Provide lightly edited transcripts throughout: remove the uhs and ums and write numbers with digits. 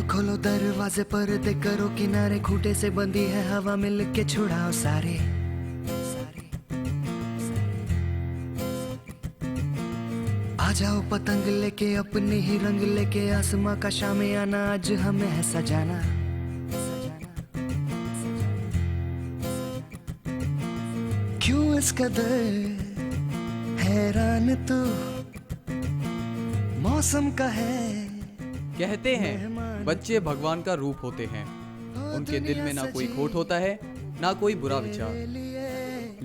खोलो दरवाजे पर्दे करो किनारे, खूंटे से बंदी है हवा मिल के छुड़ाओ सारे। आ जाओ पतंग लेके अपने ही रंग लेके, आसमां का शामे आना आज हमें है सजाना। क्यों इस कदर हैरान तू मौसम का है। कहते हैं बच्चे भगवान का रूप होते हैं, उनके दिल में ना कोई खोट होता है ना कोई बुरा विचार,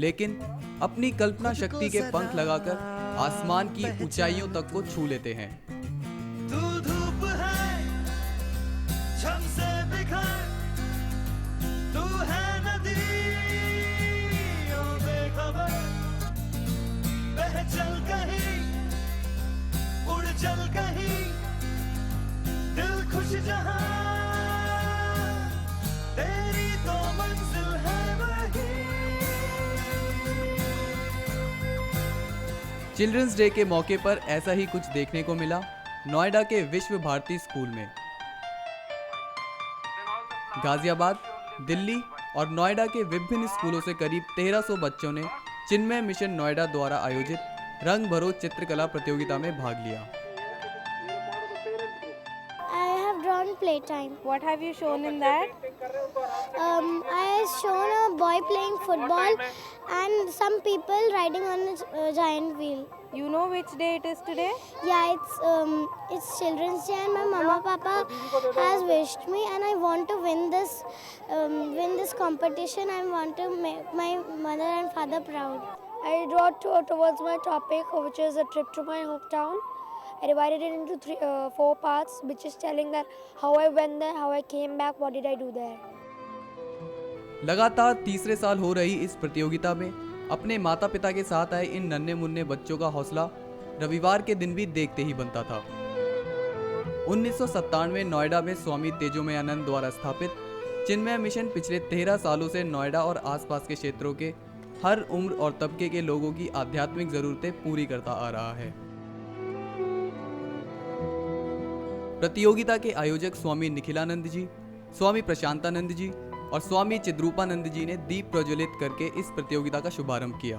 लेकिन अपनी कल्पना शक्ति के पंख लगाकर आसमान की ऊंचाइयों तक को छू लेते हैं। तू धूप है झम से बिखर, तू है नदी ओ बेखबर, बह चल कहीं उड़ चल कहीं, दिल खुश जहां तेरी तो मंजिल है वही। चिल्ड्रंस डे के मौके पर ऐसा ही कुछ देखने को मिला नोएडा के विश्व भारती स्कूल में। गाजियाबाद, दिल्ली और नोएडा के विभिन्न स्कूलों से करीब 1300 बच्चों ने चिन्मय मिशन नोएडा द्वारा आयोजित रंग भरो चित्रकला प्रतियोगिता में भाग लिया। Playtime. What have you shown in that? I have shown a boy playing football and some people riding on a giant wheel. You know which day it is today? Yeah, it's Children's Day and my mama papa has wished me and I want to win this competition. I want to make my mother and father proud. I draw towards my topic, which is a trip to my hometown. I divided it into 4 parts, which is telling that how I went there, how I came back, what did I do there. लगातार तीसरे साल हो रही इस प्रतियोगिता में अपने माता पिता के साथ आए इन नन्हे मुन्ने बच्चों का हौसला रविवार के दिन भी देखते ही बनता था। 1997 नोएडा में स्वामी तेजोमयानंद द्वारा स्थापित चिन्मय मिशन पिछले 13 सालों से नोएडा और आसपास के क्षेत्रों के हर उम्र और तबके के लोगों की आध्यात्मिक जरूरतें पूरी करता आ रहा है। प्रतियोगिता के आयोजक स्वामी निखिलानंद जी, स्वामी प्रशांतानंद जी और स्वामी चिद्रूपानंद जी ने दीप प्रज्वलित करके इस प्रतियोगिता का शुभारंभ किया।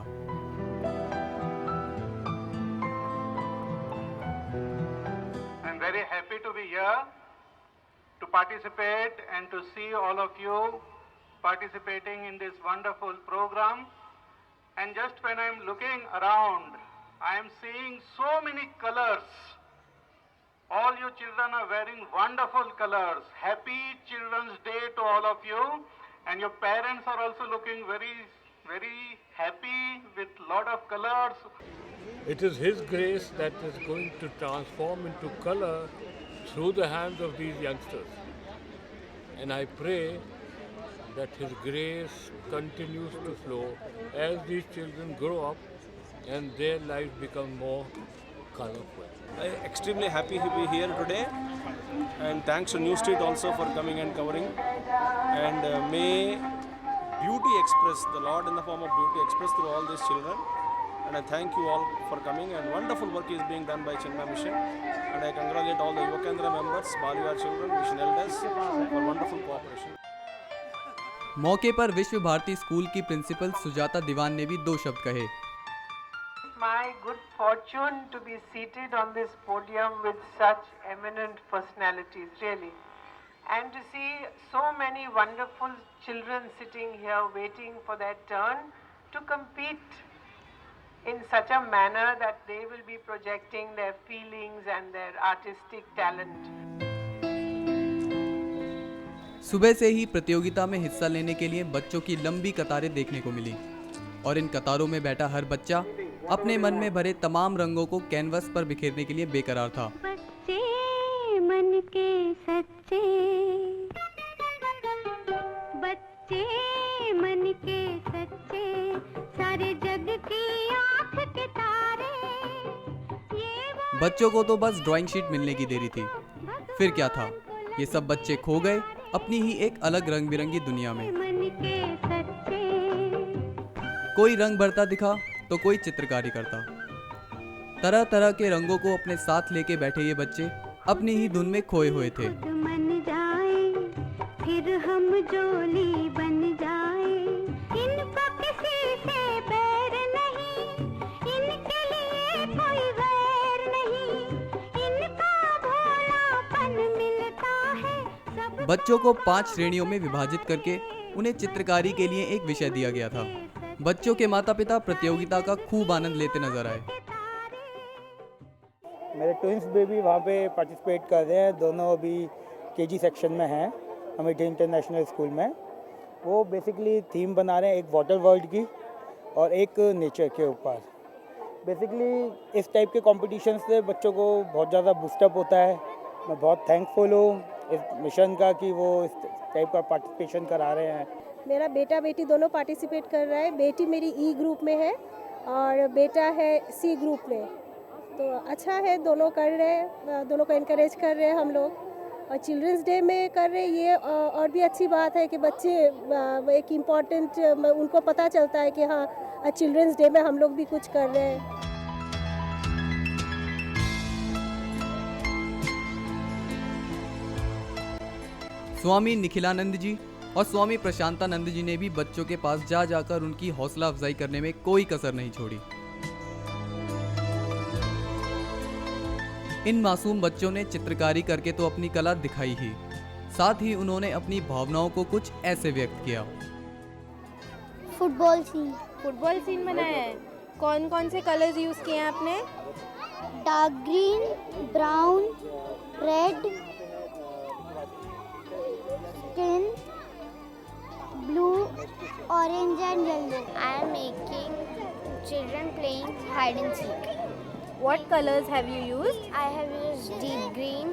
I'm very happy to be here to participate and to see all of you participating in this wonderful program. And just when I'm looking around, I am seeing so many colors. All you children are wearing wonderful colors. Happy Children's Day to all of you. And your parents are also looking very, very happy with lot of colors. It is His grace that is going to transform into color through the hands of these youngsters. And I pray that His grace continues to flow as these children grow up and their lives become more colorful. I am extremely happy to be here today, and thanks to New Street also for coming and covering. And may beauty express, the Lord in the form of beauty express through all these children. And I thank you all for coming, and wonderful work is being done by Chinmay Mission. And I congratulate all the Yuvakendra members, Baliyar children, mission elders for wonderful cooperation. मौके पर विश्व Bharti school की principal Sujata दीवान ने भी 2 शब्द कहे। My good fortune to be seated on this podium with such eminent personalities, really. And to see so many wonderful children sitting here waiting for their turn to compete in such a manner that they will be projecting their feelings and their artistic talent. सुबह से ही प्रतियोगिता में हिस्सा लेने के लिए बच्चों की लंबी कतारें देखने को मिली और इन कतारों में बैठा हर बच्चा अपने मन में भरे तमाम रंगों को कैनवस पर बिखेरने के लिए बेकरार था। बच्चे मन के सच्चे, बच्चे मन के सच्चे, सारे जग की आँख के तारे। बच्चों को तो बस ड्राइंग शीट मिलने की देरी थी, फिर क्या था, ये सब बच्चे खो गए अपनी ही एक अलग रंग बिरंगी दुनिया में। कोई रंग भरता दिखा तो कोई चित्रकारी करता। तरह तरह के रंगों को अपने साथ लेके बैठे ये बच्चे अपनी ही धुन में खोए हुए थे। बच्चों को 5 श्रेणियों में विभाजित करके उन्हें चित्रकारी के लिए एक विषय दिया गया था। बच्चों के माता पिता प्रतियोगिता का खूब आनंद लेते नजर आए। मेरे ट्विंस बेबी वहाँ पे पार्टिसिपेट कर रहे हैं, दोनों अभी केजी सेक्शन में हैं अमेठी इंटरनेशनल स्कूल में। वो बेसिकली थीम बना रहे हैं, एक वाटर वर्ल्ड की और एक नेचर के ऊपर। बेसिकली इस टाइप के कॉम्पिटिशन से बच्चों को बहुत ज़्यादा बूस्टअप होता है। मैं बहुत थैंकफुल हूँ इस मिशन का कि वो इस टाइप का पार्टिसिपेशन करा रहे हैं। मेरा बेटा बेटी दोनों पार्टिसिपेट कर रहा है। बेटी मेरी ई ग्रुप में है और बेटा है सी ग्रुप में। तो अच्छा है, दोनों कर रहे हैं, दोनों को इनकरेज कर रहे हैं हम लोग। और चिल्ड्रंस डे में कर रहे हैं ये और भी अच्छी बात है कि बच्चे एक इम्पॉर्टेंट उनको पता चलता है कि हाँ चिल्ड्रंस डे में हम लोग भी कुछ कर रहे हैं। स्वामी निखिलानंद जी और स्वामी प्रशांतानंद जी ने भी बच्चों के पास जा जाकर उनकी हौसला अफजाई करने में कोई कसर नहीं छोड़ी। इन मासूम बच्चों ने चित्रकारी करके तो अपनी कला दिखाई ही, साथ ही उन्होंने अपनी भावनाओं को कुछ ऐसे व्यक्त किया। फुटबॉल सीन बनाया है। कौन कौन से कलर्स यूज किए हैं आपने? Dark green, brown, red, skin, blue, orange and yellow. I am making children playing hide and seek. What colors have you used? I have used deep green,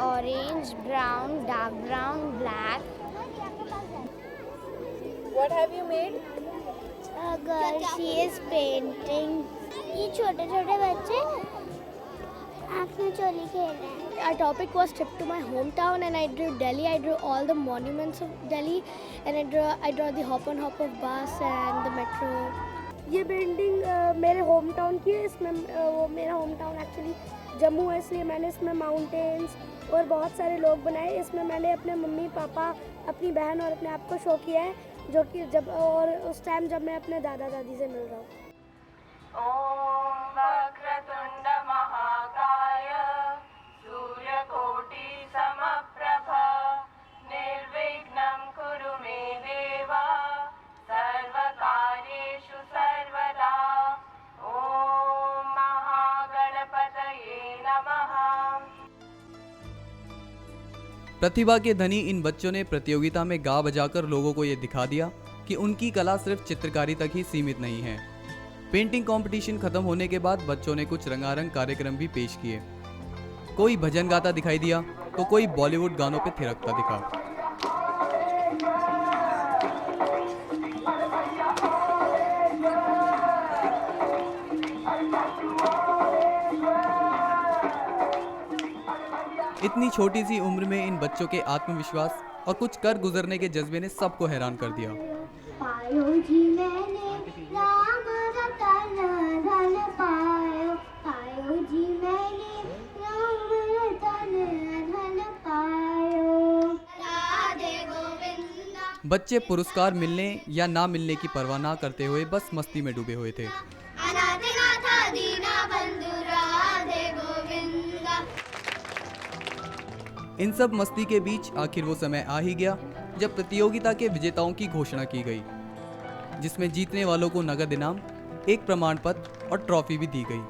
orange, brown, dark brown, black. What have you made? A girl, she is painting. ये छोटे छोटे बच्चे आँख में चोली खेल रहे हैं। Our topic was trip to my hometown and I drew Delhi. I drew all the monuments of Delhi and I draw the hop on hop of bus and the metro. ये पेंटिंग मेरे home town की है। इसमें वो मेरा home town actually Jammu है, इसलिए मैंने इसमें माउंटेन्स और बहुत सारे लोग बनाए। इसमें मैंने अपने मम्मी पापा, अपनी बहन और अपने आप को शो किया है, जो कि जब और उस टाइम जब मैं अपने दादा दादी से मिल रहा हूँ। ओम वक्रतुंड महाकाय सूर्यकोटि समप्रभा निर्विघ्नं कुरु मे देवा सर्वकार्येषु सर्वदा। ओम महागणपतये नमः। प्रतिभा के धनी इन बच्चों ने प्रतियोगिता में गा बजाकर लोगों को ये दिखा दिया कि उनकी कला सिर्फ चित्रकारी तक ही सीमित नहीं है। पेंटिंग कंपटीशन खत्म होने के बाद बच्चों ने कुछ रंगारंग कार्यक्रम भी पेश किए। कोई भजन गाता दिखाई दिया तो कोई बॉलीवुड गानों पे थिरकता दिखा। इतनी छोटी सी उम्र में इन बच्चों के आत्मविश्वास और कुछ कर गुजरने के जज्बे ने सबको हैरान कर दिया। पायो जी मैंने राम रतन धन पायो, पायो जी मैंने राम रतन धन पायो। राधे गोविंदा। बच्चे पुरस्कार मिलने या ना मिलने की परवाह ना करते हुए बस मस्ती में डूबे हुए थे। अनाथ दीना बंधु राधे गोविंदा। इन सब मस्ती के बीच आखिर वो समय आ ही गया जब प्रतियोगिता के विजेताओं की घोषणा की गई, जिसमें जीतने वालों को नगद इनाम, एक प्रमाण पत्र और ट्रॉफी भी दी गई।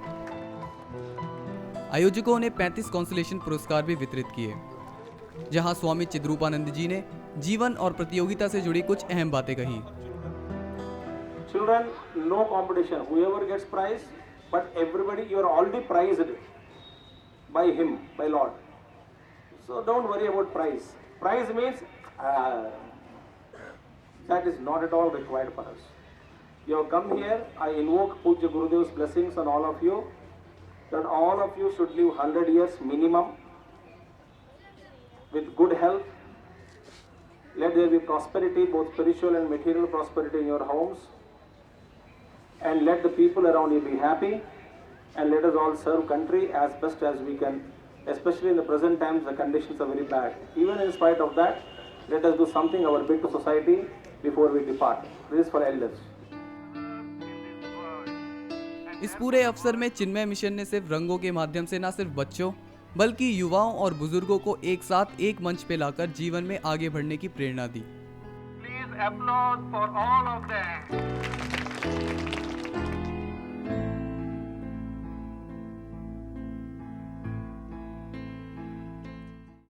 आयोजकों ने 35 कॉन्सोलेशन पुरस्कार भी वितरित किए, जहां स्वामी चिद्रूपानंद जी ने जीवन और प्रतियोगिता से जुड़ी कुछ अहम बातें कही। Children, no competition. Whoever gets prize, but everybody, you are already prized by him, by Lord. So don't worry about prize. Prize means that is not at all required for us. You have come here. I invoke Pujya Gurudev's blessings on all of you, that all of you should live 100 years minimum with good health. Let there be prosperity, both spiritual and material prosperity in your homes. And let the people around you be happy. And let us all serve country as best as we can. Especially in the present times, the conditions are very bad. Even in spite of that, let us do something, our bit to society before we depart. This is for elders. इस पूरे अवसर में चिन्मय mission ने सिर्फ रंगों के माध्यम से न सिर्फ बच्चों बल्कि युवाओं और बुजुर्गों को एक साथ एक मंच पे लाकर जीवन में आगे बढ़ने की प्रेरणा दी। Please applause for all of them.